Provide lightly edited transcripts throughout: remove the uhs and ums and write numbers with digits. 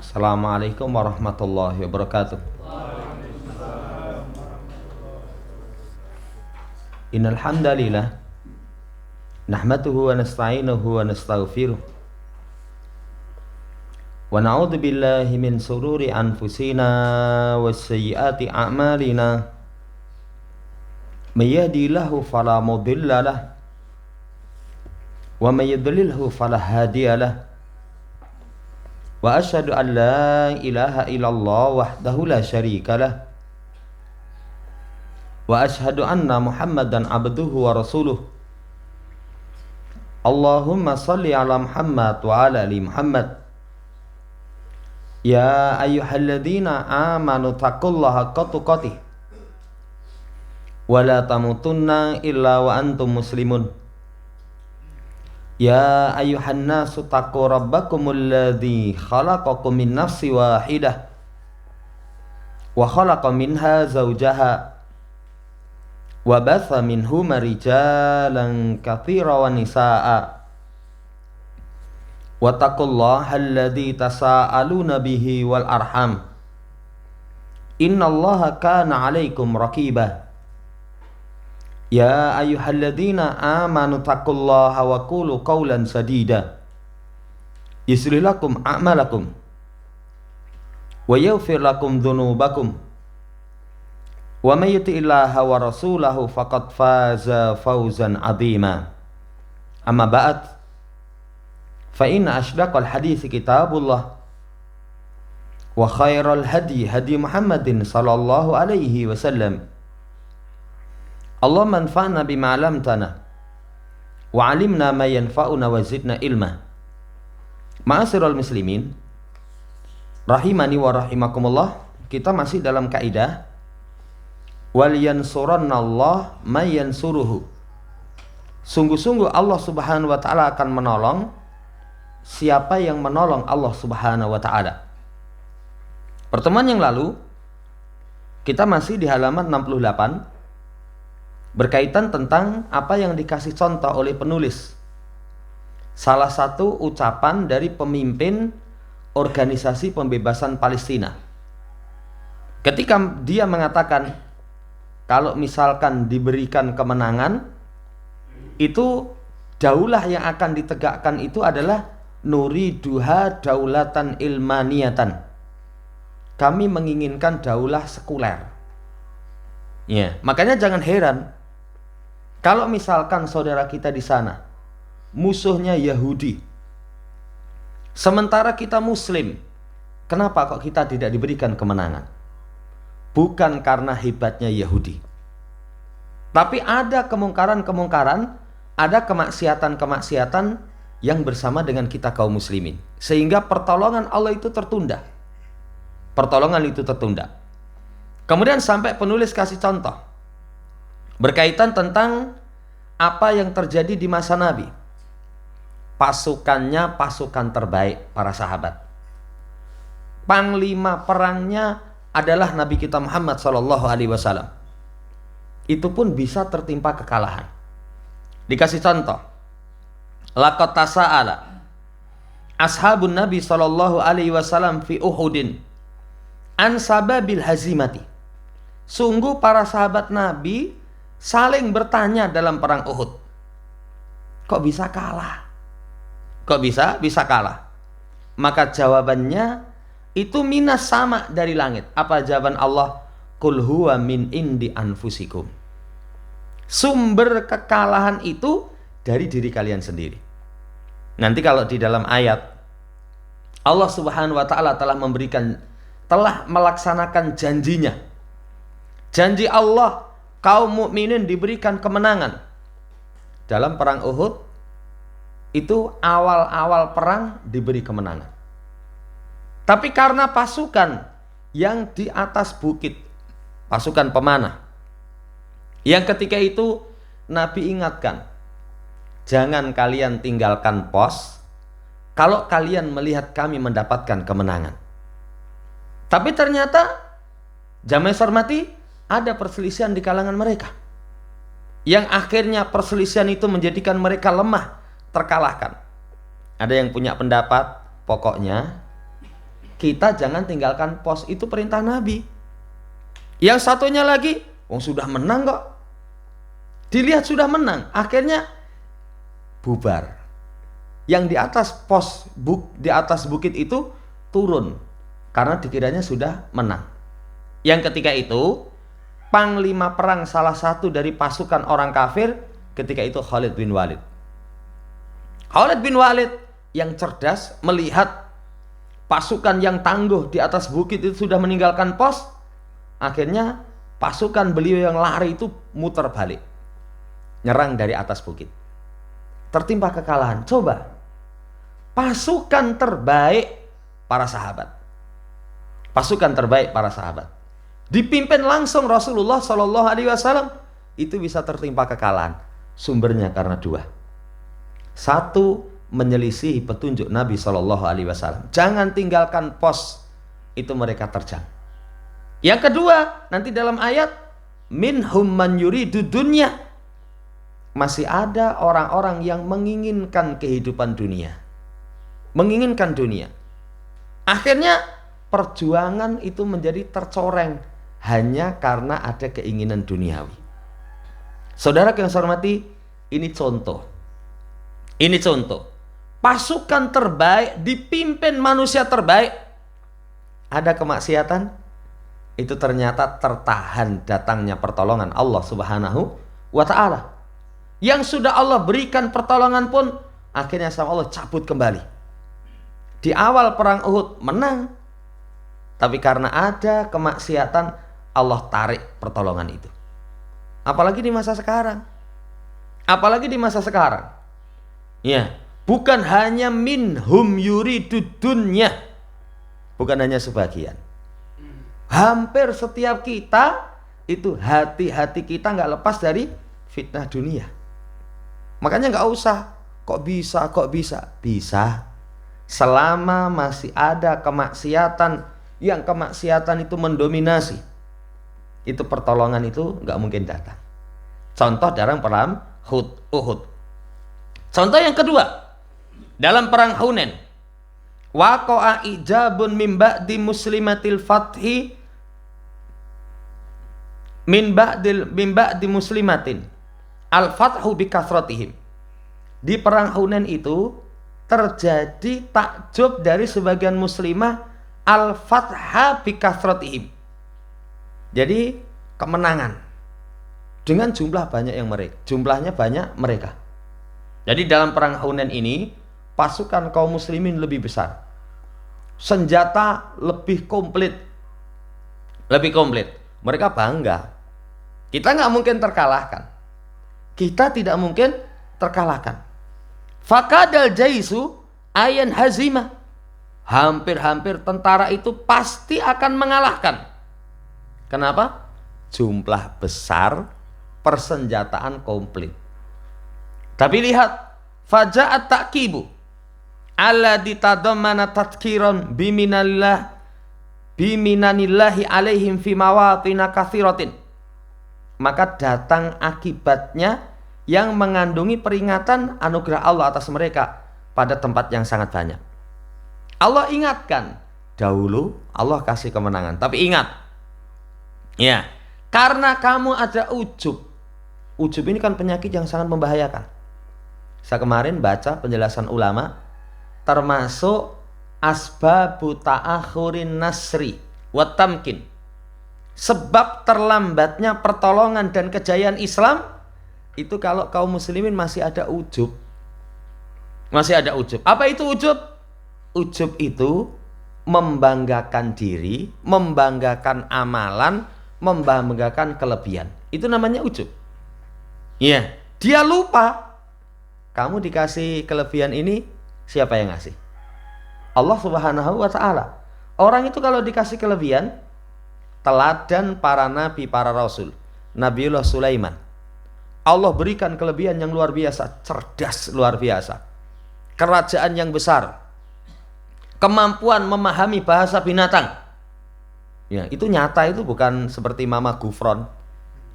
Assalamualaikum warahmatullahi wabarakatuh. Innal hamdalillah nahmaduhu wa nasta'inuhu wa nastaghfiruh wa na'udzu billahi min sururi anfusina wa sayyiati a'malina. May yahdihillahu fala mudilla lahu wa may yudlilhu fala hadiya lahu. Wa asyhadu an la ilaha illallah wahdahu la syarika lah. Wa asyhadu anna Muhammadan abduhu wa rasuluh. Allahumma salli ala Muhammad wa ala ali Muhammad. Ya ayyuhalladzina amanu taqullaha haqqa tuqatih wa la tamutunna illa wa antum muslimun. Ya ayyuhan nasu taqu rabbakumul ladzi khalaqakum min nafsin wahidah wa khalaqa minha zawjaha wa batha minhuma rijalan katsiran wa nisaa'a wattaqullaha alladzi tasaaluna bihi wal arham innallaha kana 'alaikum raqiba. Ya ayyuhalladzina amanu taqullaha wa qulu qawlan sadida yuslih lakum a'malakum wa yaghfir lakum dhunubakum wa may yuti'illaha wa rasulahu faqad faza fawzan 'azima. Amma ba'd, fa inna ashdaqal hadits kitabullah wa khairal hadi hadi Muhammadin sallallahu alaihi wasallam. Allahumma anfa'na bima 'allamtana wa 'allimna ma yanfa'una wa zidna ilma. Ma'asyiral muslimin rahimani wa rahimakumullah, kita masih dalam kaidah wal yansurannallah may yansuruhu. Sungguh-sungguh Allah Subhanahu wa taala akan menolong siapa yang menolong Allah Subhanahu wa taala. Pertemuan yang lalu kita masih di halaman 68 berkaitan tentang apa yang dikasih contoh oleh penulis. Salah satu ucapan dari pemimpin organisasi pembebasan Palestina. Ketika dia mengatakan kalau misalkan diberikan kemenangan, itu daulah yang akan ditegakkan itu adalah nuriduha daulatan ilmaniyatan. Kami menginginkan daulah sekuler. Ya, makanya jangan heran kalau misalkan saudara kita di sana musuhnya Yahudi, sementara kita Muslim, kenapa kok kita tidak diberikan kemenangan? Bukan karena hebatnya Yahudi, tapi ada kemungkaran-kemungkaran, ada kemaksiatan-kemaksiatan yang bersama dengan kita kaum muslimin, sehingga pertolongan Allah itu tertunda. Pertolongan itu tertunda. Kemudian sampai penulis kasih contoh berkaitan tentang apa yang terjadi di masa Nabi. Pasukannya pasukan terbaik para sahabat. Panglima perangnya adalah Nabi kita Muhammad SAW. Itu pun bisa tertimpa kekalahan. Dikasih contoh. Laqad tasa'ala ashabun Nabi SAW fi Uhudin an sababil hazimati. Sungguh para sahabat Nabi saling bertanya dalam perang Uhud. Kok bisa kalah? Kok bisa kalah? Maka jawabannya itu minas sama dari langit. Apa jawaban Allah? Qul huwa min indi anfusikum. Sumber kekalahan itu dari diri kalian sendiri. Nanti kalau di dalam ayat Allah Subhanahu wa taala telah melaksanakan janjinya. Janji Allah, kaum mukminin diberikan kemenangan. Dalam perang Uhud itu awal-awal perang diberi kemenangan. Tapi karena pasukan yang di atas bukit, pasukan pemanah, yang ketika itu Nabi ingatkan, jangan kalian tinggalkan pos kalau kalian melihat kami mendapatkan kemenangan. Tapi ternyata jamaah hormati, ada perselisihan di kalangan mereka, yang akhirnya perselisihan itu menjadikan mereka lemah, terkalahkan. Ada yang punya pendapat, pokoknya kita jangan tinggalkan pos, itu perintah Nabi. Yang satunya lagi, sudah menang kok. Dilihat sudah menang, akhirnya bubar. Yang di atas pos, di atas bukit itu turun karena dikiranya sudah menang. Yang ketika itu panglima perang salah satu dari pasukan orang kafir ketika itu Khalid bin Walid. Khalid bin Walid yang cerdas melihat pasukan yang tangguh di atas bukit itu sudah meninggalkan pos. Akhirnya pasukan beliau yang lari itu muter balik, nyerang dari atas bukit. Tertimpa kekalahan. Coba, pasukan terbaik para sahabat, pasukan terbaik para sahabat, dipimpin langsung Rasulullah Shallallahu Alaihi Wasallam, itu bisa tertimpa kekalahan. Sumbernya karena dua. Satu, menyelisihi petunjuk Nabi Shallallahu Alaihi Wasallam. Jangan tinggalkan pos, itu mereka terjang. Yang kedua, nanti dalam ayat minhum man yuridu dunya, masih ada orang-orang yang menginginkan kehidupan dunia, menginginkan dunia. Akhirnya perjuangan itu menjadi tercoreng hanya karena ada keinginan duniawi. Saudara yang saya hormati, ini contoh. Ini contoh. Pasukan terbaik dipimpin manusia terbaik, ada kemaksiatan, itu ternyata tertahan datangnya pertolongan Allah Subhanahu wa ta'ala. Yang sudah Allah berikan pertolongan pun akhirnya sama Allah cabut kembali. Di awal perang Uhud menang, tapi karena ada kemaksiatan Allah tarik pertolongan itu. Apalagi di masa sekarang. Apalagi di masa sekarang. Ya, bukan hanya minhum yuridud dunya, bukan hanya sebagian. Hampir setiap kita itu hati-hati kita nggak lepas dari fitnah dunia. Makanya nggak usah kok bisa. Bisa selama masih ada kemaksiatan, yang kemaksiatan itu mendominasi, itu pertolongan itu nggak mungkin datang. Contoh dalam perang Uhud. Contoh yang kedua, dalam perang Hunain, waqa'a ijabun min ba'di muslimatil fathi min ba'di muslimatin al-fathu bi kathratihim. Di perang Hunain itu terjadi takjub dari sebagian muslimah al-fatha bi kathratihim. Jadi kemenangan dengan jumlah banyak yang mereka, jumlahnya banyak mereka. Jadi dalam perang Hunain ini pasukan kaum muslimin lebih besar, senjata lebih komplit. Mereka bangga, kita nggak mungkin terkalahkan. Kita tidak mungkin terkalahkan. Fakadal jaisu ayan hazimah. Hampir-hampir tentara itu pasti akan mengalahkan. Kenapa? Jumlah besar, persenjataan komplit. Tapi lihat, faja'at ta'kibu alladzi tadammana tadhkiran biminanillahi alaihim fi mawatin katsiratin. Maka datang akibatnya yang mengandungi peringatan anugerah Allah atas mereka pada tempat yang sangat banyak. Allah ingatkan, dahulu Allah kasih kemenangan, tapi ingat, ya, karena kamu ada ujub. Ujub ini kan penyakit yang sangat membahayakan. Saya kemarin baca penjelasan ulama, termasuk asbabu ta'akhurin nasri wa tamkin, sebab terlambatnya pertolongan dan kejayaan Islam itu kalau kaum muslimin masih ada ujub. Masih ada ujub. Apa itu ujub? Ujub itu membanggakan diri, membanggakan amalan, membanggakan kelebihan. Itu namanya ujub. Iya, dia lupa kamu dikasih kelebihan ini, siapa yang ngasih? Allah Subhanahu wa ta'ala. Orang itu kalau dikasih kelebihan, teladan para nabi, para rasul. Nabiullah Sulaiman, Allah berikan kelebihan yang luar biasa, cerdas luar biasa, kerajaan yang besar, kemampuan memahami bahasa binatang. Ya, itu nyata, itu bukan seperti Mama Gufron,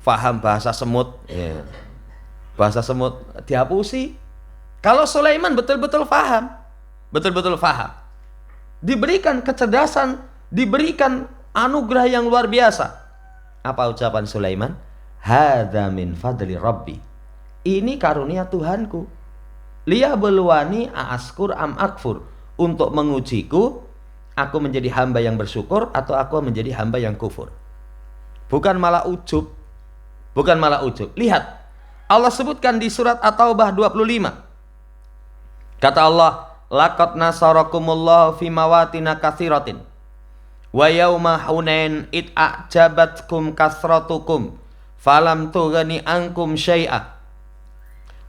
faham bahasa semut. Ya. Bahasa semut dihapusi. Kalau Sulaiman betul-betul faham, betul-betul faham. diberikan kecerdasan, diberikan anugerah yang luar biasa. Apa ucapan Sulaiman? Hadza min fadli rabbi. Ini karunia Tuhanku. Liyabluwani aaskur am akfur. Untuk mengujiku, aku menjadi hamba yang bersyukur atau aku menjadi hamba yang kufur. Bukan malah ujub. Bukan malah ujub. Lihat, Allah sebutkan di surat At-Taubah 25. Kata Allah, laqad nasarakumullahu fi mawatina katsiratin wa yauma hunain id a'jabatkum kasratukum falam tughni ankum syai'a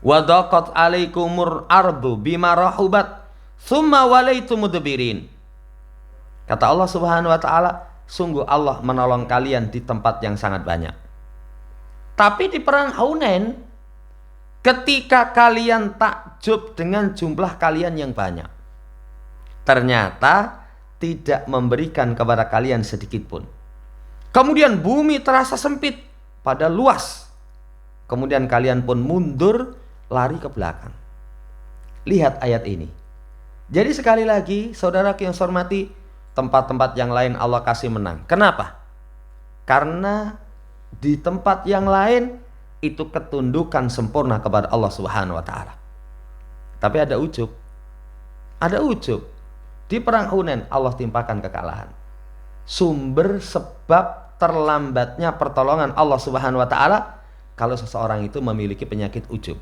wa daqat 'alaikumur ardu bima rahubat tsumma walaitum mudbirin. Kata Allah Subhanahu wa taala, sungguh Allah menolong kalian di tempat yang sangat banyak. Tapi di perang Hunain, ketika kalian takjub dengan jumlah kalian yang banyak, ternyata tidak memberikan kepada kalian sedikit pun. Kemudian bumi terasa sempit, pada luas. Kemudian kalian pun mundur, lari ke belakang. Lihat ayat ini. Jadi sekali lagi, saudara yang saya hormati, tempat-tempat yang lain Allah kasih menang. Kenapa? Karena di tempat yang lain itu ketundukan sempurna kepada Allah Subhanahu wa taala. Tapi ada ujub. Ada ujub. Di perang Hunain Allah timpakan kekalahan. Sumber sebab terlambatnya pertolongan Allah Subhanahu wa taala kalau seseorang itu memiliki penyakit ujub.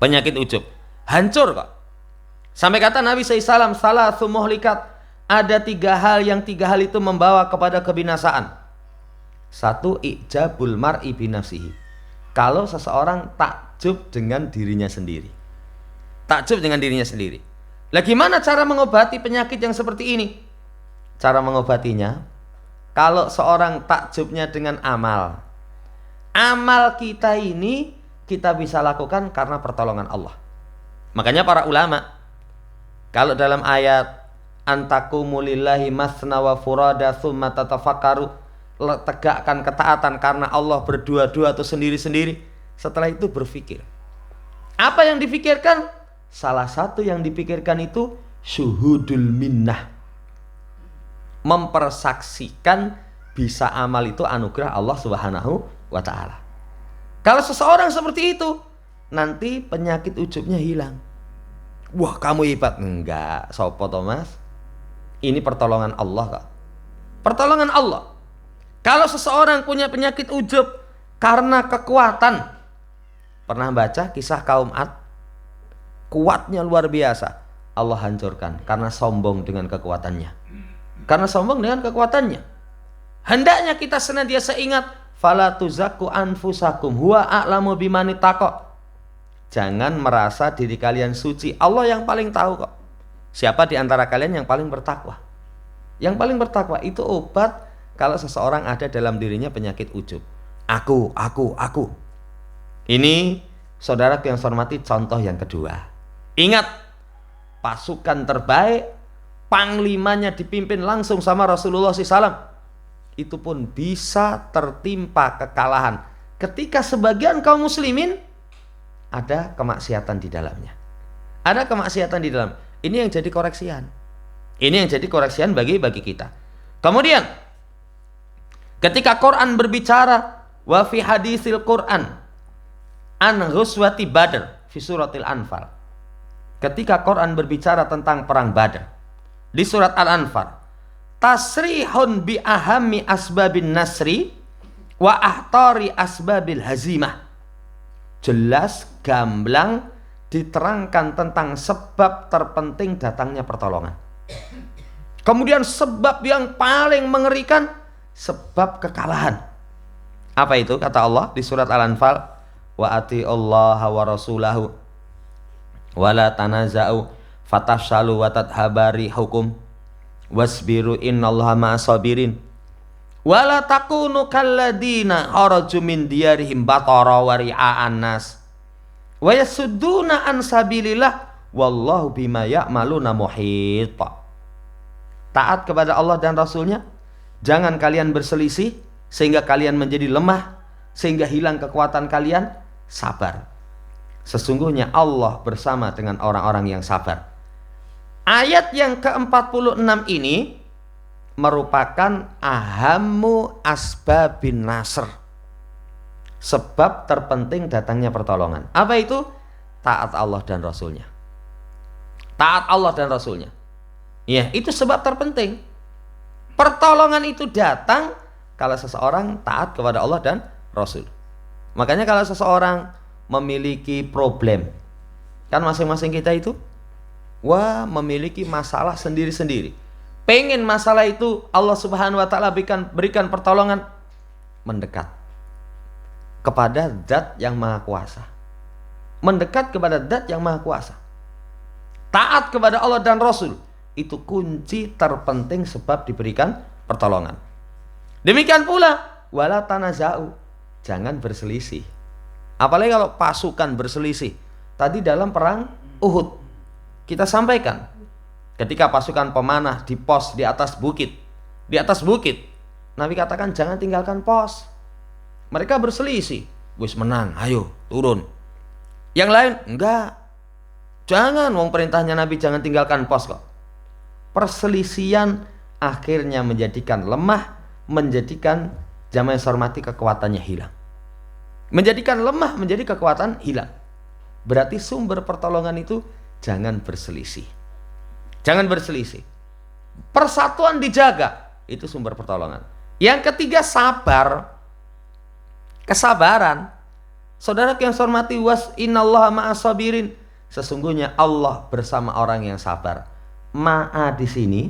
Penyakit ujub. Hancur kok. Sampai kata Nabi SAW, salasu muhlikat, ada 3 hal yang 3 hal itu membawa kepada kebinasaan. 1, ijabul mar'i binafsihi. Kalau seseorang takjub dengan dirinya sendiri. Takjub dengan dirinya sendiri. Lah gimana cara mengobati penyakit yang seperti ini? Cara mengobatinya, kalau seorang takjubnya dengan amal. Amal kita ini kita bisa lakukan karena pertolongan Allah. Makanya para ulama, kalau dalam ayat antakumu lillahi masna wa furada tsumma tatafakkaru, tegakkan ketaatan karena Allah berdua-dua atau sendiri-sendiri, setelah itu berpikir. Apa yang dipikirkan? Salah satu yang dipikirkan itu syuhudul minnah, mempersaksikan bisa amal itu anugerah Allah Subhanahu wa taala. Kalau seseorang seperti itu, nanti penyakit ujubnya hilang. Wah, kamu hebat. Enggak, sopo Thomas. Ini pertolongan Allah kok. Pertolongan Allah. Kalau seseorang punya penyakit ujub karena kekuatan, pernah baca kisah kaum Ad? Kuatnya luar biasa, Allah hancurkan karena sombong dengan kekuatannya. Karena sombong dengan kekuatannya. Hendaknya kita senantiasa ingat, fala tuzakku anfusakum huwa a'lamu bimani taqa. Jangan merasa diri kalian suci, Allah yang paling tahu kok. Siapa di antara kalian yang paling bertakwa? Yang paling bertakwa itu obat kalau seseorang ada dalam dirinya penyakit ujub. Aku. Ini saudara yang saya hormati, contoh yang kedua. Ingat, pasukan terbaik, panglimanya dipimpin langsung sama Rasulullah SAW. Itu pun bisa tertimpa kekalahan ketika sebagian kaum muslimin ada kemaksiatan di dalamnya. Ada kemaksiatan di dalam. Ini yang jadi koreksian. Ini yang jadi koreksian bagi kita. Kemudian ketika Quran berbicara wa fi hadisil Quran an ghuswati Badr fi suratil Anfal. Ketika Quran berbicara tentang perang Badar di surat Al-Anfal, tasrihun bi ahammi asbabin nasri wa ahtari asbabil hazimah. Jelas gamblang diterangkan tentang sebab terpenting datangnya pertolongan. Kemudian sebab yang paling mengerikan, sebab kekalahan. Apa itu? Kata Allah di surat Al-Anfal, wa atiullaha wa rasulahu wala tanaza'u fatafshalu wa tadhabari hukum wasbiru innallaha ma'asabirin wala takunu kalladina kharaju min diyarihim batara wa ri'a'an nas wa yasudduna an sabilillah wallahu bima ya'maluna muhit. Taat kepada Allah dan Rasulnya, jangan kalian berselisih sehingga kalian menjadi lemah, sehingga hilang kekuatan kalian. Sabar, sesungguhnya Allah bersama dengan orang-orang yang sabar. Ayat yang ke-46 ini merupakan ahammu asbabin nasr, sebab terpenting datangnya pertolongan. Apa itu? Taat Allah dan Rasulnya. Taat Allah dan Rasulnya. Ya, itu sebab terpenting. Pertolongan itu datang kalau seseorang taat kepada Allah dan Rasul. Makanya kalau seseorang memiliki problem, kan masing-masing kita itu memiliki masalah sendiri-sendiri. Pengen masalah itu Allah Subhanahu wa taala berikan pertolongan, mendekat kepada Zat yang Maha Kuasa. Mendekat kepada Zat yang Maha Kuasa. Taat kepada Allah dan Rasul itu kunci terpenting sebab diberikan pertolongan. Demikian pula wala tanaza'u, jangan berselisih. Apalagi kalau pasukan berselisih. Tadi dalam perang Uhud kita sampaikan, ketika pasukan pemanah di pos di atas bukit, Nabi katakan jangan tinggalkan pos. Mereka berselisih, wis menang, ayo turun. Yang lain enggak, jangan, wong perintahnya Nabi jangan tinggalkan pos kok. Perselisihan akhirnya menjadikan lemah, menjadikan jamaah yang hormati kekuatannya hilang. Menjadikan lemah menjadi kekuatan hilang. Berarti sumber pertolongan itu jangan berselisih. Jangan berselisih. Persatuan dijaga, itu sumber pertolongan. Yang ketiga, sabar. Kesabaran. Saudara yang saya hormati, innallaha ma'as sabirin. Sesungguhnya Allah bersama orang yang sabar. Ma'a di sini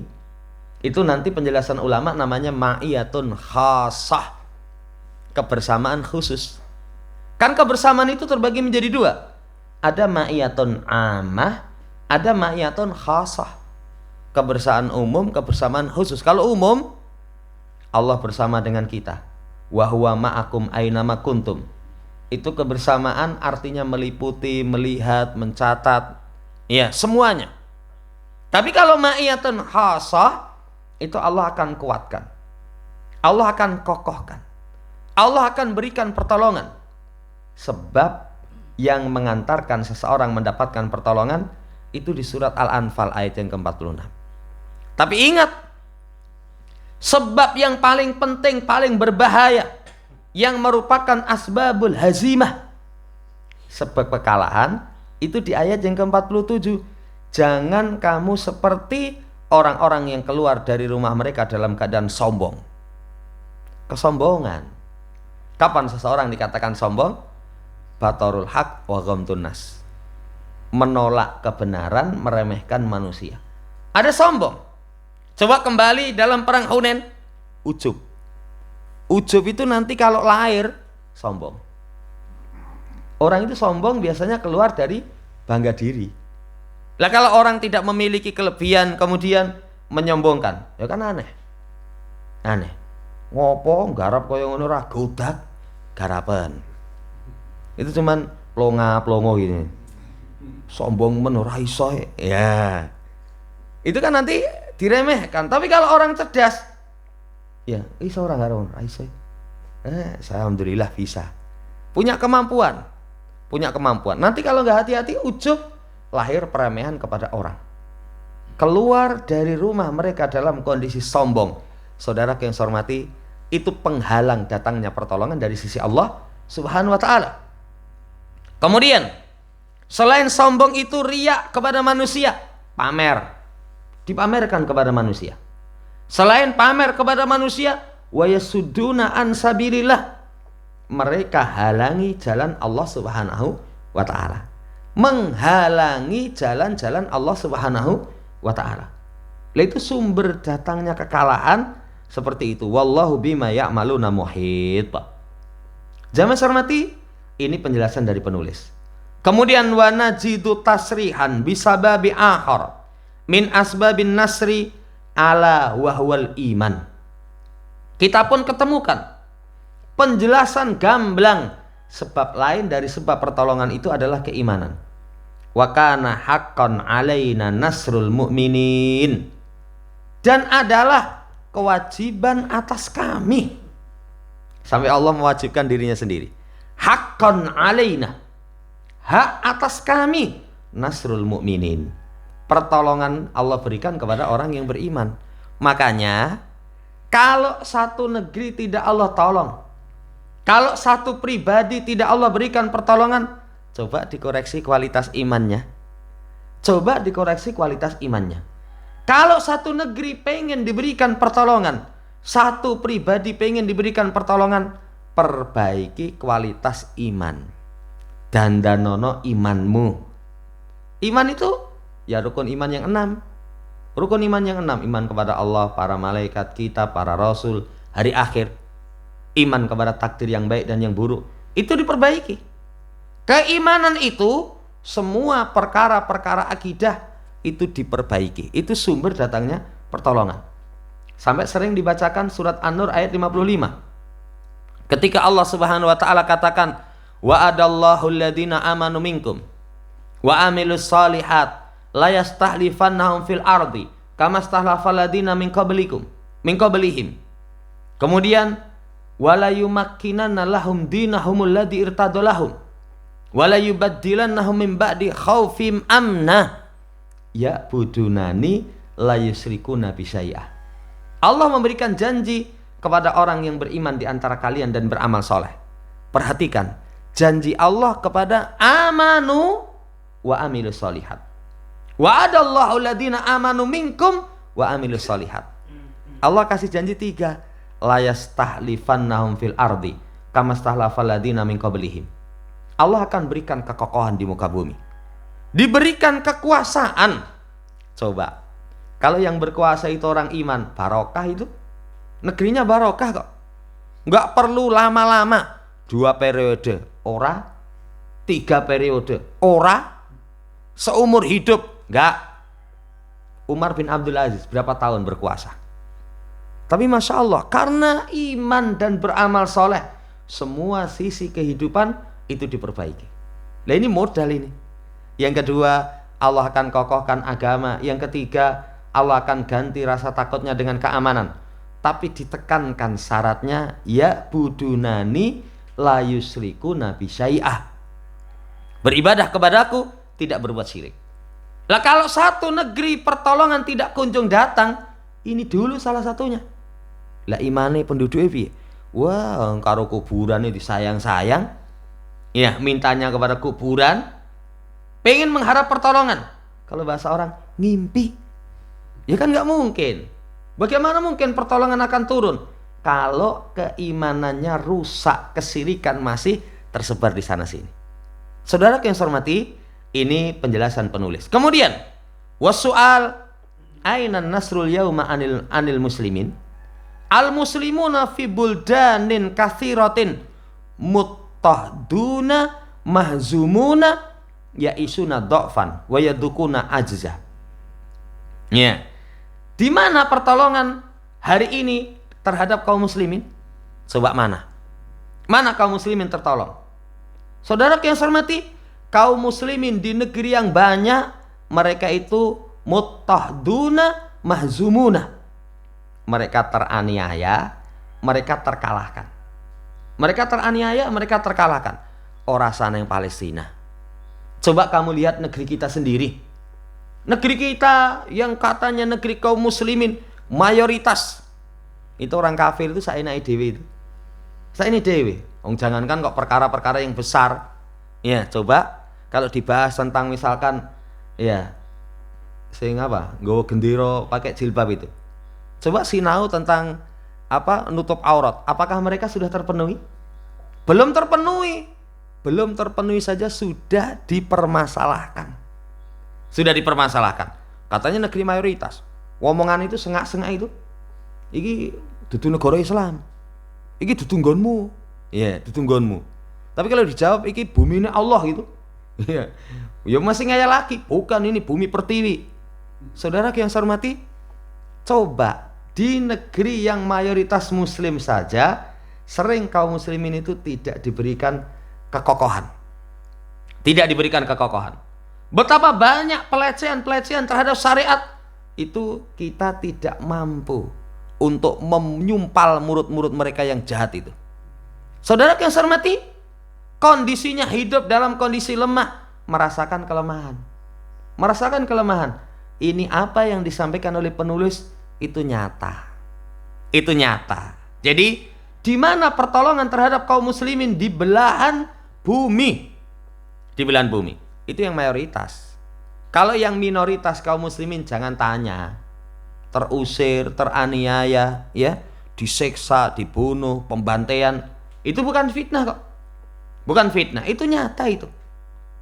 itu nanti penjelasan ulama namanya ma'iyatun khasah. Kebersamaan khusus. Kan kebersamaan itu terbagi menjadi dua. Ada ma'iyatun amah, ada ma'iyatun khasah. Kebersamaan umum, kebersamaan khusus. Kalau umum, Allah bersama dengan kita. Wa huwa ma'akum ainama kuntum. Itu kebersamaan artinya meliputi, melihat, mencatat, ya semuanya. Tapi kalau ma'iyatun khasah, itu Allah akan kuatkan, Allah akan kokohkan, Allah akan berikan pertolongan. Sebab yang mengantarkan seseorang mendapatkan pertolongan itu di surat Al-Anfal ayat yang ke-46. Tapi ingat, sebab yang paling penting, paling berbahaya, yang merupakan asbabul hazimah, sebab kekalahan, itu di ayat yang ke-47. Jangan kamu seperti orang-orang yang keluar dari rumah mereka dalam keadaan sombong. Kesombongan. Kapan seseorang dikatakan sombong? Batarul haq wa ghamtun nas. Menolak kebenaran, meremehkan manusia. Ada sombong. Coba kembali dalam perang Hunain, ujub. Ujub itu nanti kalau lahir sombong. Orang itu sombong biasanya keluar dari bangga diri. Lah kalau orang tidak memiliki kelebihan kemudian menyombongkan, ya kan aneh. Aneh. Ngopo garap kaya ngono ra godak garapan. Itu cuman plonga-plongo gini. Sombong men ora iso ya. Itu kan nanti diremehkan. Tapi kalau orang cerdas, ya iso orang karo ora iso. Saya alhamdulillah bisa. Punya kemampuan. Nanti kalau nggak hati-hati ujub, lahir peremehan kepada orang. Keluar dari rumah mereka dalam kondisi sombong. Saudara yang saya hormati, itu penghalang datangnya pertolongan dari sisi Allah Subhanahu wa taala. Kemudian, selain sombong itu riya kepada manusia, pamer. Dipamerkan kepada manusia. Selain pamer kepada manusia, wa yasudduna an sabilillah, mereka halangi jalan Allah Subhanahu wa taala. Menghalangi jalan-jalan Allah Subhanahu wa taala. Itu sumber datangnya kekalahan seperti itu. Wallahu bima ya'maluna muhit. Jamaah hormati, ini penjelasan dari penulis. Kemudian wa najidu tasrihan bisababi akhar min asbabin nasri ala wahwal iman. Kita pun ketemukan penjelasan gamblang sebab lain dari sebab pertolongan itu adalah keimanan. Wa kana haqqan alaina nasrul mu'minin, dan adalah kewajiban atas kami. Sampai Allah mewajibkan dirinya sendiri. Haqqan alaina, hak atas kami, nasrul mu'minin, pertolongan Allah berikan kepada orang yang beriman. Makanya kalau satu negeri tidak Allah tolong, kalau satu pribadi tidak Allah berikan pertolongan, coba dikoreksi kualitas imannya. Coba dikoreksi kualitas imannya. Kalau satu negeri pengen diberikan pertolongan, satu pribadi pengen diberikan pertolongan, perbaiki kualitas iman. Dandanono imanmu. Iman itu ya rukun iman yang 6. Rukun iman yang 6, iman kepada Allah, para malaikat, kita, para rasul, hari akhir. Iman kepada takdir yang baik dan yang buruk. Itu diperbaiki. Keimanan itu, semua perkara-perkara akidah itu diperbaiki. Itu sumber datangnya pertolongan. Sampai sering dibacakan surat An-Nur ayat 55. Ketika Allah Subhanahu wa taala katakan, wa'adallahu alladhina amanu minkum wa amilus solihat la yastahlifannahum fil ardi kama stahlafal ladina min qablihim. Kemudian wala yumakkinanna lahum dinahumul ladzi irtadalahum wala yubaddilannahum min ba'di khaufim amna ya'budunani la yusyrikuna bi syai'ah. Allah memberikan janji kepada orang yang beriman di antara kalian dan beramal soleh. Perhatikan, janji Allah kepada amanu wa amilus solihat. Wa'adallahu alladhina amanu minkum wa amilus solihat. Allah kasih janji 3. La yastahlifannahum fil ardi kama stahlafal ladina min qablihim. Allah akan berikan kekokohan di muka bumi. Diberikan kekuasaan. Coba, kalau yang berkuasa itu orang iman, barokah itu. Negerinya barokah kok. Nggak perlu lama-lama. 2 periode, ora. 3 periode, ora. Seumur hidup, nggak. Umar bin Abdul Aziz berapa tahun berkuasa? Tapi Masya Allah, karena iman dan beramal soleh, semua sisi kehidupan itu diperbaiki. Nah ini modal ini. Yang kedua, Allah akan kokohkan agama. Yang ketiga, Allah akan ganti rasa takutnya dengan keamanan. Tapi ditekankan syaratnya, ya budunani la yusriku nabi syai'ah. Beribadah kepadaku, tidak berbuat syirik. Lah kalau satu negeri pertolongan tidak kunjung datang, ini dulu salah satunya. Lah imane penduduknya piye? Wah, karo kuburan ini disayang-sayang. Ya, mintanya kepada kuburan. Pengen mengharap pertolongan. Kalau bahasa orang, ngimpi. Ya kan nggak mungkin. Bagaimana mungkin pertolongan akan turun kalau keimanannya rusak, kesyirikan masih tersebar di sana sini. Saudara yang saya hormati, ini penjelasan penulis. Kemudian, wasu'al aina nasrul yauma anil muslimin? Al muslimuna fi buldanin katsiratin muttahduna mahzumuna ya'isuna dha'fan wa yadukuna ajza. Ya. Di mana pertolongan hari ini terhadap kaum muslimin? Coba mana? Mana kaum muslimin tertolong? Saudara yang saya hormati, kaum muslimin di negeri yang banyak, mereka itu muttahduna mahzumuna. Mereka teraniaya, mereka terkalahkan. Mereka teraniaya, mereka terkalahkan. Ora sana yang Palestina. Coba kamu lihat negeri kita sendiri. Negeri kita yang katanya negeri kaum muslimin, mayoritas itu orang kafir itu saenake dhewe itu. Saene dhewe. Wong jangankan kok perkara-perkara yang besar. Ya, coba kalau dibahas tentang misalkan ya sing apa? Nggawa gendera pakai jilbab itu. Coba sinau tentang apa? Nutup aurat. Apakah mereka sudah terpenuhi? Belum terpenuhi. Belum terpenuhi saja sudah dipermasalahkan. Sudah dipermasalahkan. Katanya negeri mayoritas. Ngomongan itu sengak-sengak itu. Iki dudu negara Islam. Iki dudu nggonmu. Iya, dudu nggonmu. Tapi kalau dijawab iki bumi ini Allah gitu. Iya. Ya masih ngayal lagi. Bukan, ini bumi pertiwi. Saudara yang saya hormati, coba di negeri yang mayoritas muslim saja, sering kaum muslimin itu tidak diberikan kekokohan. Tidak diberikan kekokohan. Betapa banyak pelecehan-pelecehan terhadap syariat itu kita tidak mampu untuk menyumpal murid-murid mereka yang jahat itu. Saudara yang saya hormati, kondisinya hidup dalam kondisi lemah, merasakan kelemahan. Merasakan kelemahan. ini apa yang disampaikan oleh penulis itu nyata. Itu nyata. Jadi di mana pertolongan terhadap kaum muslimin di belahan bumi? Di belahan bumi. Itu yang mayoritas. Kalau yang minoritas kaum muslimin jangan tanya. Terusir, teraniaya, ya, disiksa, dibunuh, pembantaian. Itu bukan fitnah kok. Bukan fitnah, itu nyata itu.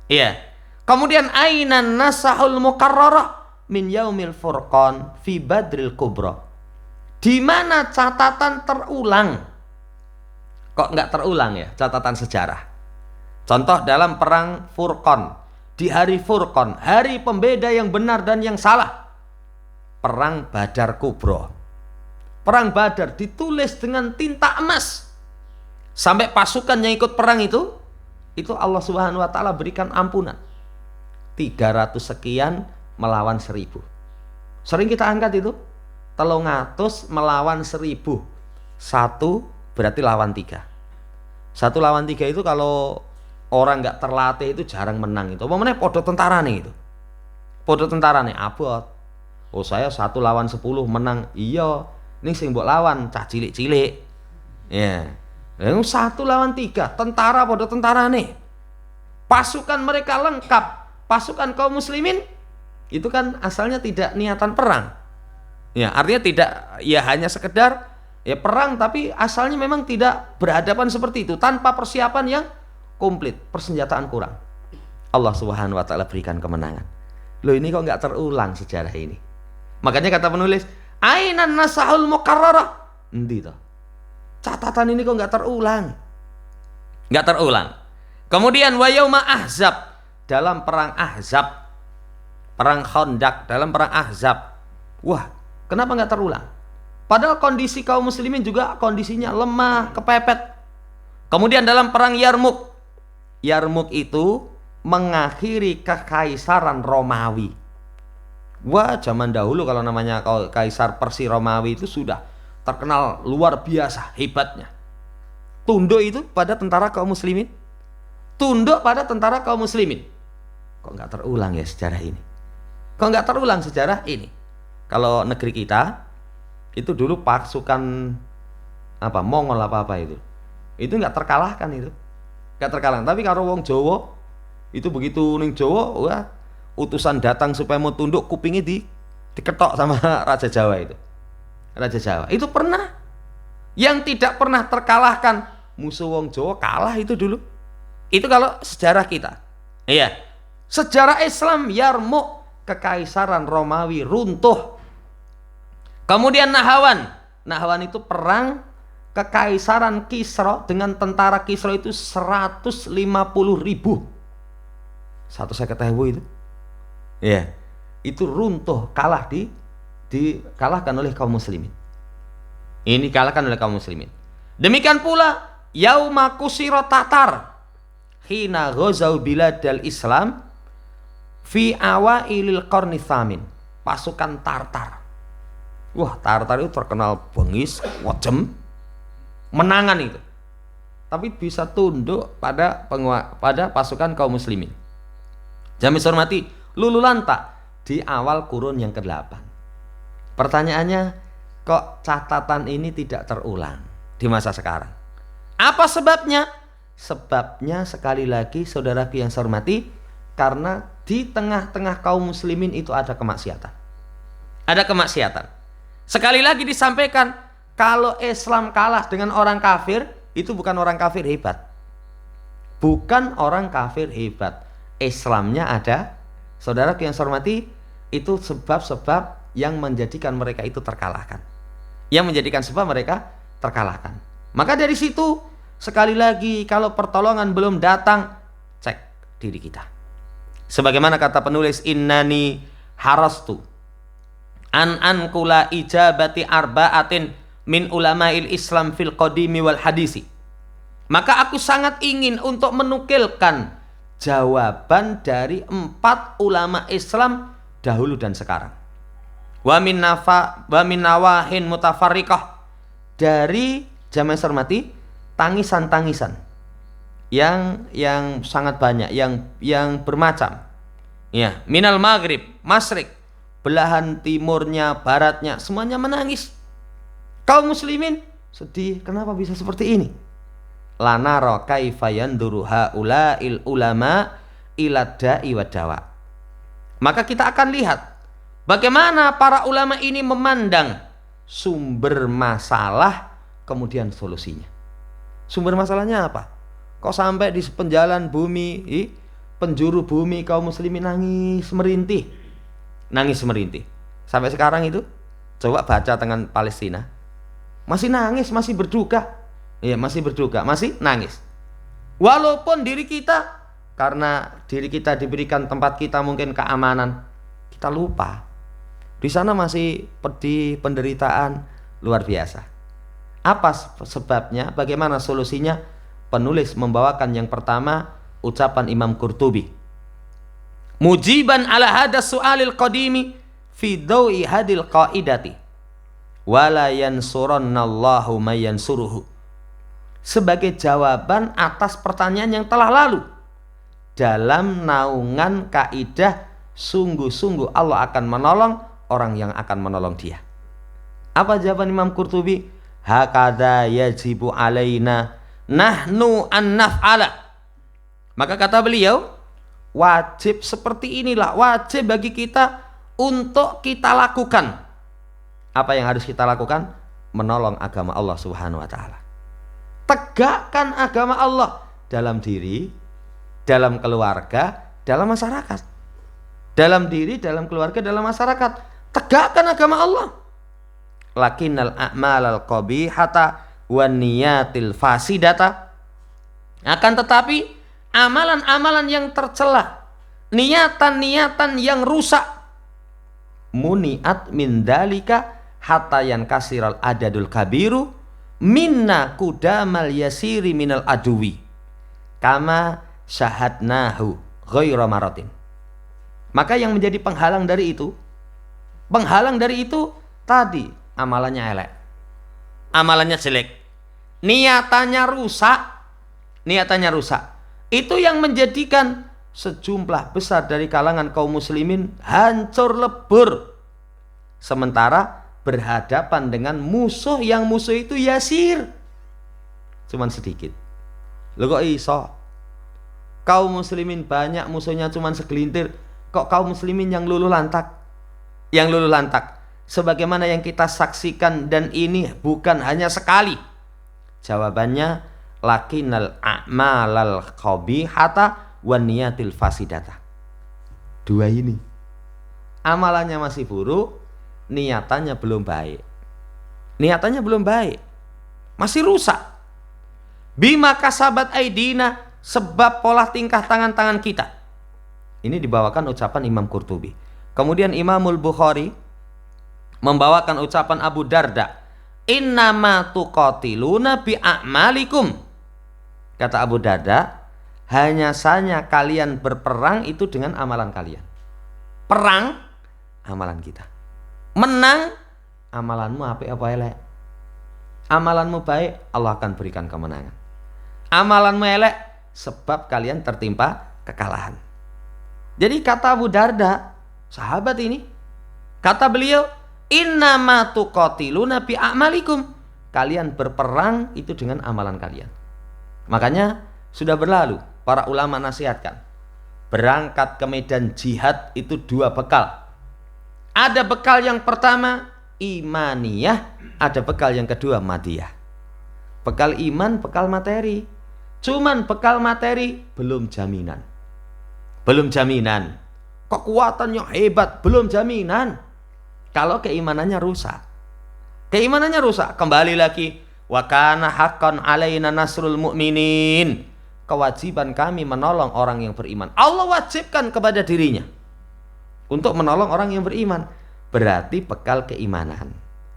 Iya. Kemudian ainan nasahul mukarrarah min yaumil furqan fi badril kubra. Di mana catatan terulang? Kok nggak terulang ya catatan sejarah? Contoh dalam perang Furqan, di hari Furqan, hari pembeda yang benar dan yang salah. Perang Badar Kubro. Perang Badar ditulis dengan tinta emas. Sampai pasukan yang ikut perang itu Allah Subhanahu wa taala berikan ampunan. 300 sekian melawan 1000. Sering kita angkat itu. 300 melawan 1000. 1 berarti lawan 3. 1 lawan 3 itu kalau orang nggak terlatih itu jarang menang itu. Pokoknya podo tentara nih itu. Podo tentara nih abot. Oh saya 1 lawan 10 menang. Iya. Ini sing mbok lawan cah cilik-cilik. Ya. Yeah. 1 lawan 3. Tentara podo tentara nih. Pasukan mereka lengkap. Pasukan kaum muslimin itu kan asalnya tidak niatan perang. Ya, artinya tidak ya hanya sekedar ya perang, tapi asalnya memang tidak berhadapan seperti itu, tanpa persiapan yang komplit, persenjataan kurang. Allah Subhanahu wa taala berikan kemenangan. Loh ini kok nggak terulang sejarah ini? Makanya kata penulis, ainan nasahul mukarrarah. Endi toh? Catatan ini kok nggak terulang? Nggak terulang. Kemudian wa yauma ahzab, dalam perang Ahzab, perang Khandaq, dalam perang Ahzab. Wah, kenapa nggak terulang? Padahal kondisi kaum muslimin juga kondisinya lemah, kepepet. Kemudian dalam perang Yarmuk. Yarmuk itu mengakhiri kekaisaran Romawi. Wah, zaman dahulu kalau namanya kaisar Persia Romawi itu sudah terkenal luar biasa hebatnya. Tunduk itu pada tentara kaum muslimin. Tunduk pada tentara kaum muslimin. Kok nggak terulang ya sejarah ini? Kok nggak terulang sejarah ini? Kalau negeri kita itu dulu pasukan apa Mongol apa itu nggak terkalahkan itu, nggak terkalahkan. Tapi kalau wong Jawa itu begitu ning Jawa, wah utusan datang supaya mau tunduk, kupingnya diketok sama Raja Jawa itu. Raja Jawa itu pernah. Yang tidak pernah terkalahkan musuh wong Jawa kalah itu dulu. Itu kalau sejarah kita. Iya. Sejarah Islam Yarmuk, kekaisaran Romawi runtuh. Kemudian Nahawan. Nahawan itu perang kekaisaran Kisra dengan tentara Kisra itu 150.000. 150.000 itu. Iya. Itu runtuh, kalah dikalahkan oleh kaum muslimin. Ini kalahkan oleh kaum muslimin. Demikian pula yauma kusira Tatar hina ghazau biladal Islam fi awailil qarni tsamin. Pasukan Tartar. Wah, Tartar itu terkenal bengis, wajem, menangan itu. Tapi bisa tunduk pada pasukan kaum muslimin. Jami hormati, lululanta di awal kurun yang ke-8. Pertanyaannya, kok catatan ini tidak terulang di masa sekarang? Apa sebabnya? Sebabnya sekali lagi saudaraku yang saya hormati, karena di tengah-tengah kaum muslimin itu ada kemaksiatan. Ada kemaksiatan. Sekali lagi disampaikan, kalau Islam kalah dengan orang kafir, itu bukan orang kafir hebat. Bukan orang kafir hebat. Islamnya ada. Saudaraku yang saya hormati, itu sebab-sebab yang menjadikan mereka itu terkalahkan. Yang menjadikan sebab mereka terkalahkan. Maka dari situ, sekali lagi kalau pertolongan belum datang, cek diri kita. Sebagaimana kata penulis, innani harastu an kula ijabati arba'atin min ulama'il Islam fil qadimi wal hadisi. Maka aku sangat ingin untuk menukilkan jawaban dari 4 ulama Islam dahulu dan sekarang. Wa min nawahin mutafarriqah, dari jamaah hormati, tangisan-tangisan yang sangat banyak, yang bermacam. Ya, minal maghrib, masyriq, belahan timurnya, baratnya, semuanya menangis. Kaum muslimin sedih, kenapa bisa seperti ini? Lanara kaifa yanduru haula'il ulama ila da'i wa dawa. Maka kita akan lihat bagaimana para ulama ini memandang sumber masalah kemudian solusinya. Sumber masalahnya apa? Kok sampai di sepenjalan bumi, penjuru bumi kaum muslimin nangis merintih. Nangis merintih. Sampai sekarang itu coba baca dengan Palestina. Masih nangis, masih berduka. Iya, masih berduka, masih nangis. Walaupun diri kita, karena diri kita diberikan tempat kita mungkin keamanan, kita lupa. Di sana masih pedih, penderitaan luar biasa. Apa sebabnya? Bagaimana solusinya? Penulis membawakan yang pertama ucapan Imam Qurtubi. Mujiban ala hadas su'alil qadimi fi dawi hadil qaidati wala yansurannallahu may yansuruhu. Sebagai jawaban atas pertanyaan yang telah lalu, dalam naungan kaidah sungguh-sungguh Allah akan menolong orang yang akan menolong dia. Apa jawaban Imam Qurtubi? Hakadha yajibu alaina nahnu an naf'ala. Maka kata beliau, wajib seperti inilah, wajib bagi kita untuk kita lakukan. Apa yang harus kita lakukan? Menolong agama Allah Subhanahu wa taala. Tegakkan agama Allah dalam diri, dalam keluarga, dalam masyarakat. Dalam diri, dalam keluarga, dalam masyarakat. Tegakkan agama Allah. Lakinnal a'malal qabihata wan niyatil fasidata. Akan tetapi amalan-amalan yang tercela, niatan-niatan yang rusak, muniat min dalika hatta yankasiral adadul kabiru minna kudamal yasiri minal aduwi kama syahadnahu ghaira maratin. Maka yang menjadi penghalang dari itu tadi amalannya elek, amalannya jelek, niatannya rusak. Itu yang menjadikan sejumlah besar dari kalangan kaum muslimin hancur lebur, sementara berhadapan dengan musuh yang musuh itu yasir, cuman sedikit. Loh kok iso? Kaum muslimin banyak, musuhnya cuman segelintir. Kok kaum muslimin yang luluh lantak? Sebagaimana yang kita saksikan, dan ini bukan hanya sekali. Jawabannya lakinnal a'malal qabihata wan niyatil fasidata. Dua ini. Amalannya masih buruk, niatannya belum baik. Masih rusak. Bima kasabat aidina, sebab pola tingkah tangan-tangan kita. Ini dibawakan ucapan Imam Qurtubi. Kemudian Imamul Bukhari membawakan ucapan Abu Darda, innama tuqatiluna bi a'malikum. Kata Abu Darda, hanya saja kalian berperang itu dengan amalan kalian. Perang, amalan kita. Menang, amalanmu apik apa elek. Amalanmu baik, Allah akan berikan kemenangan. Amalanmu elek, sebab kalian tertimpa kekalahan. Jadi kata Abu Darda, sahabat ini, kata beliau, innama tuqatiluna bi a'malikum. Kalian berperang itu dengan amalan kalian. Makanya sudah berlalu, para ulama nasihatkan, berangkat ke medan jihad itu dua bekal. Ada bekal yang pertama imaniyah, ada bekal yang kedua madiyah. Bekal iman, bekal materi. Cuman bekal materi belum jaminan. Kekuatan yang hebat belum jaminan. Kalau keimanannya rusak. Kembali lagi, wa kana haqqan alaina nasrul mu'minin. Kewajiban kami menolong orang yang beriman. Allah wajibkan kepada dirinya untuk menolong orang yang beriman. Berarti bekal keimanan.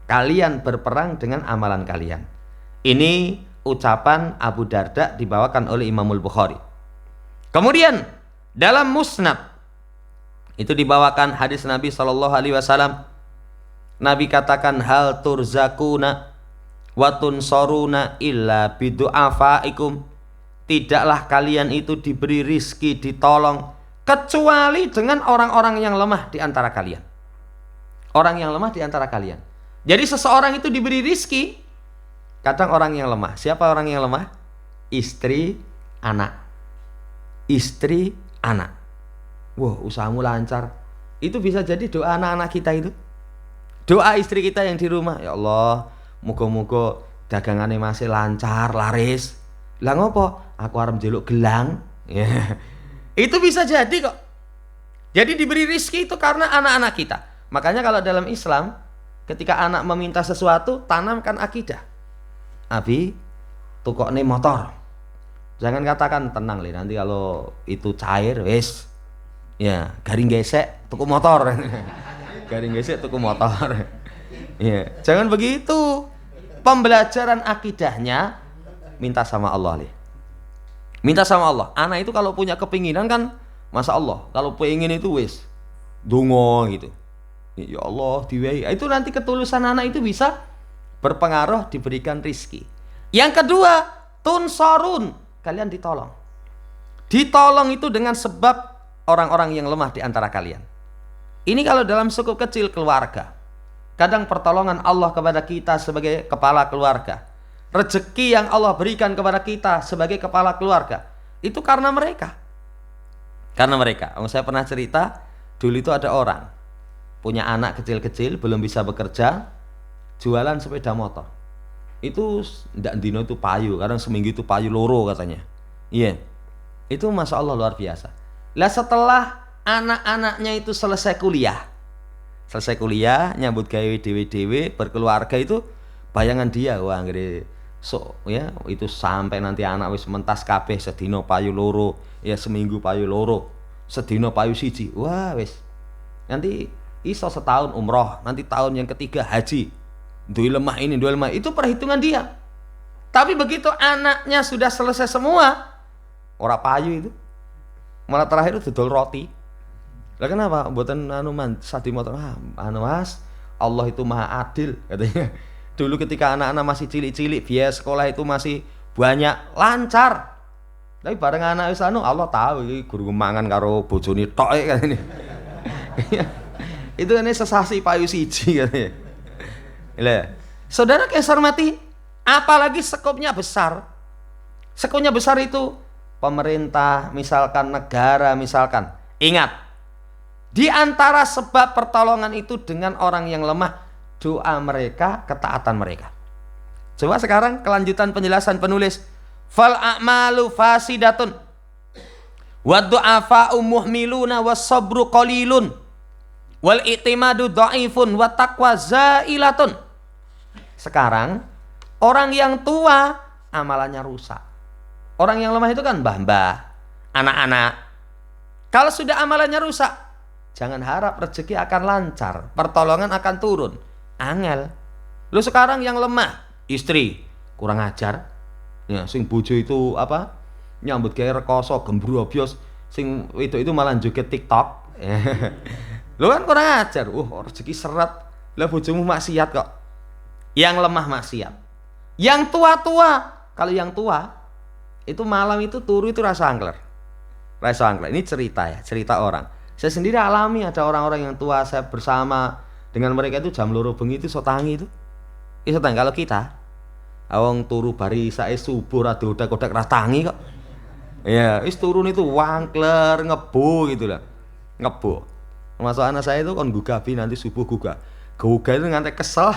Kalian berperang dengan amalan kalian. Ini ucapan Abu Darda dibawakan oleh Imamul Bukhari. Kemudian dalam Musnad itu dibawakan hadis Nabi SAW. Nabi katakan, hal turzakuna wa tunsoruna illa bidu'afaikum. Tidaklah kalian itu diberi rizki, ditolong, kecuali dengan orang-orang yang lemah di antara kalian. Orang yang lemah di antara kalian. Jadi seseorang itu diberi rizki. Kadang orang yang lemah. Siapa orang yang lemah? Istri, anak. Istri, anak. Wah, usahamu lancar. Itu bisa jadi doa anak-anak kita itu. Doa istri kita yang di rumah. Ya Allah, muga-muga dagangannya masih lancar, laris. Lah ngopo? Aku arep njeluk gelang. Ya. Itu bisa jadi kok. Jadi diberi rizki itu karena anak-anak kita. Makanya kalau dalam Islam, ketika anak meminta sesuatu, tanamkan akidah. Abi, tukokne motor. Jangan katakan tenang li, nanti kalau itu cair, wes, ya garing gesek, tuku motor. Garing gesek, tuku motor. Ya, jangan begitu. Pembelajaran akidahnya, minta sama Allah li. Minta sama Allah. Anak itu kalau punya kepinginan kan, Masya Allah, kalau pengen itu wes, dongo gitu. Ya Allah, diwehi. Itu nanti ketulusan anak itu bisa berpengaruh diberikan rizki. Yang kedua, tunsarun. Kalian ditolong. Ditolong itu dengan sebab orang-orang yang lemah di antara kalian. Ini kalau dalam suku kecil keluarga. Kadang pertolongan Allah kepada kita sebagai kepala keluarga. Rezeki yang Allah berikan kepada kita sebagai kepala keluarga. Itu karena mereka. Karena mereka. Saya pernah cerita, dulu itu ada orang punya anak kecil-kecil, belum bisa bekerja, jualan sepeda motor. Itu ndak dino itu payu, kadang seminggu itu payu loro katanya. Iya. Itu Masya Allah luar biasa. Lah setelah anak-anaknya itu selesai kuliah, nyambut gawe dewe-dewe, berkeluarga, itu bayangan dia, wah ngeri so ya, itu sampai nanti anak wis mentas kabeh sedino payu loro, ya seminggu payu loro, sedino payu siji. Wah wis. Nanti iso setahun umroh, nanti tahun yang ketiga haji. Duit lemah ini, duit lemah itu, perhitungan dia. Tapi begitu anaknya sudah selesai semua, ora payu itu, malah terakhir itu dodol roti. Lah kenapa? Mboten sadi motor. Mas, Allah itu maha adil katanya. Dulu ketika anak-anak masih cilik-cilik, biaya sekolah itu masih banyak, lancar. Tapi bareng anak wis Allah tahu iki guru mangan karo bojone tok katanya. Itu kan sesasi payu siji katanya. Lah, saudara yang saya hormati, apalagi skopnya besar. Skopnya besar itu pemerintah, misalkan negara, misalkan. Ingat, di antara sebab pertolongan itu dengan orang yang lemah, doa mereka, ketaatan mereka. Coba sekarang kelanjutan penjelasan penulis. Fal a'malu fasidatun wa du'afa'u muhmiluna was sabru qalilun wal i'timadu dha'ifun wa taqwa zailatun. Sekarang orang yang tua amalannya rusak. Orang yang lemah itu kan mbah-mbah, anak-anak. Kalau sudah amalannya rusak, jangan harap rezeki akan lancar, pertolongan akan turun. Angel. Lu sekarang yang lemah, istri kurang ajar. Ya, sing bojo itu apa? Nyambut gawe rekoso, gembrobyos, sing itu malah joget TikTok. Lu kan kurang ajar. Rezeki seret. Lah bojomu maksiat kok. Yang lemah maksiat. Yang tua-tua, kalau yang tua itu malam itu turu itu rasa angler. Rasa angler. Ini cerita ya, cerita orang. Saya sendiri alami, ada orang-orang yang tua, saya bersama dengan mereka itu jam loro bengi itu sotangi itu. Iso tang kalau kita awang turu bari sae subuh ra dodak-dodak ra tangi kok. Ya, wis turun itu wangkler, ngebo gitu lah. Ngebo. Termasuk anak saya itu kan gugabi nanti subuh gugah. Gugah itu ngantek kesel.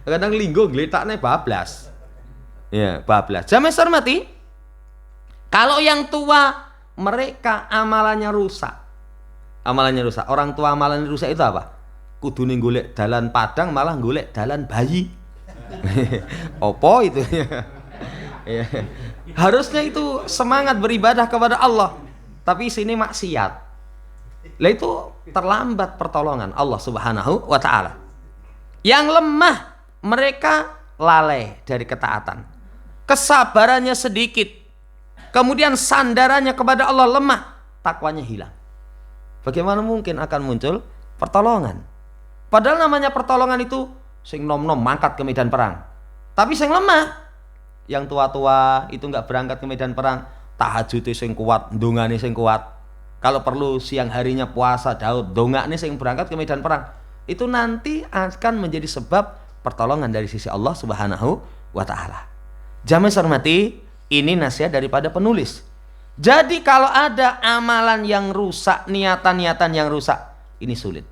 Kadang linggo ngletakne bablas. Ya, bablas. Jamaah hormati, kalau yang tua mereka amalannya rusak. Amalannya rusak. Orang tua amalannya rusak itu apa? Kudune golek dalan padang malah golek dalan bayi. Opo itu? Ya. Harusnya itu semangat beribadah kepada Allah, tapi sini maksiat. Lah itu terlambat pertolongan Allah Subhanahu wa taala. Yang lemah mereka lalai dari ketaatan. Kesabarannya sedikit. Kemudian sandarannya kepada Allah lemah, takwanya hilang. Bagaimana mungkin akan muncul pertolongan? Padahal namanya pertolongan itu sing nom-nom mangkat ke medan perang. Tapi sing lemah, yang tua-tua itu enggak berangkat ke medan perang, tahajudnya sing kuat, ndongane sing kuat. Kalau perlu siang harinya puasa Daud, dongakne sing berangkat ke medan perang. itu nanti akan menjadi sebab pertolongan dari sisi Allah Subhanahu wa taala. Jamaah hormati, ini nasihat daripada penulis. Jadi kalau ada amalan yang rusak, niatan-niatan yang rusak, ini sulit.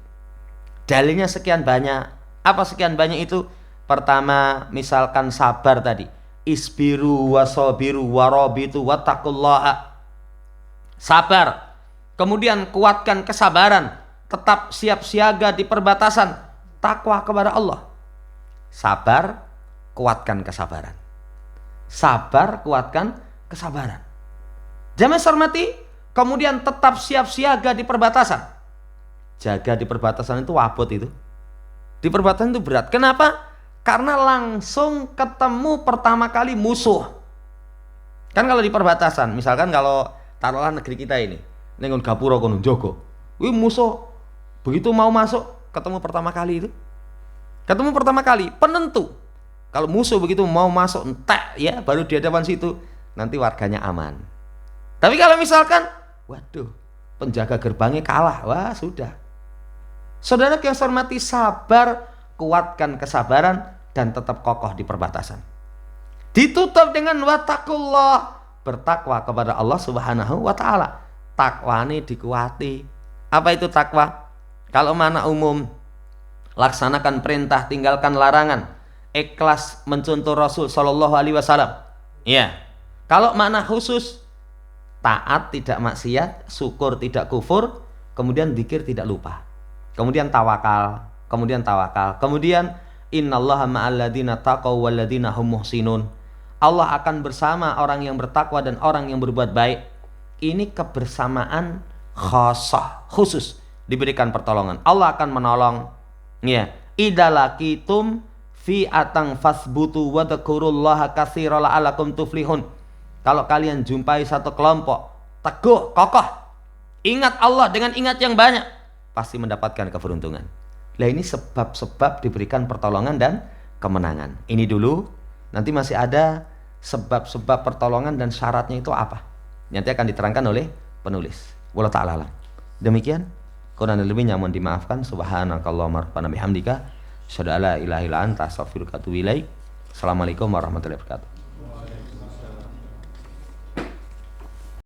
Dalilnya sekian banyak. Apa sekian banyak itu? Pertama, misalkan sabar tadi. Isbiru wasabiru warabitu wattaqullaha. Sabar. Kemudian kuatkan kesabaran. Tetap siap siaga di perbatasan. Takwa kepada Allah. Sabar, kuatkan kesabaran. Sabar, kuatkan kesabaran. Jamaah hormati, kemudian tetap siap siaga di perbatasan. Jaga di perbatasan itu wabot itu. Di perbatasan itu berat. Kenapa? Karena langsung ketemu pertama kali musuh. Kan kalau di perbatasan, misalkan kalau taruhlah negeri kita ini, nengon gapura kono Jogo. Wih musuh begitu mau masuk ketemu pertama kali itu. Ketemu pertama kali penentu. Kalau musuh begitu mau masuk entek ya baru di hadapan situ nanti warganya aman. Tapi kalau misalkan, waduh, penjaga gerbangnya kalah, wah sudah. Saudara yang saya hormati, sabar, kuatkan kesabaran dan tetap kokoh di perbatasan. Ditutup dengan wattaqullah, bertakwa kepada Allah Subhanahu wa taala. Takwa ini dikuati. Apa itu takwa? Kalau mana umum, laksanakan perintah, tinggalkan larangan, ikhlas mencontoh Rasul sallallahu alaihi wasallam. Ya. Kalau makna khusus, taat tidak maksiat, syukur tidak kufur, kemudian zikir tidak lupa. Kemudian tawakal, kemudian innallaha ma'al ladzina taqaw wal ladzina hum muhsinun. Allah akan bersama orang yang bertakwa dan orang yang berbuat baik. Ini kebersamaan khassah, khusus diberikan pertolongan. Allah akan menolong. Ya, idalakitum fi atang fasbutu wa dzkurullaha katsiran la'allakum tuflihun. Kalau kalian jumpai satu kelompok teguh, kokoh, ingat Allah dengan ingat yang banyak, pasti mendapatkan keberuntungan. Nah ini sebab-sebab diberikan pertolongan dan kemenangan. Ini dulu, nanti masih ada sebab-sebab pertolongan dan syaratnya itu apa. Nanti akan diterangkan oleh penulis. Wallahu ta'ala alam. Demikian, kurang lebihnya mohon dimaafkan. Subhanakallahumma rabbana bihamdika, asyhadu an la ilaha illa anta, astaghfiruka wa atubu ilaik. Assalamualaikum warahmatullahi wabarakatuh.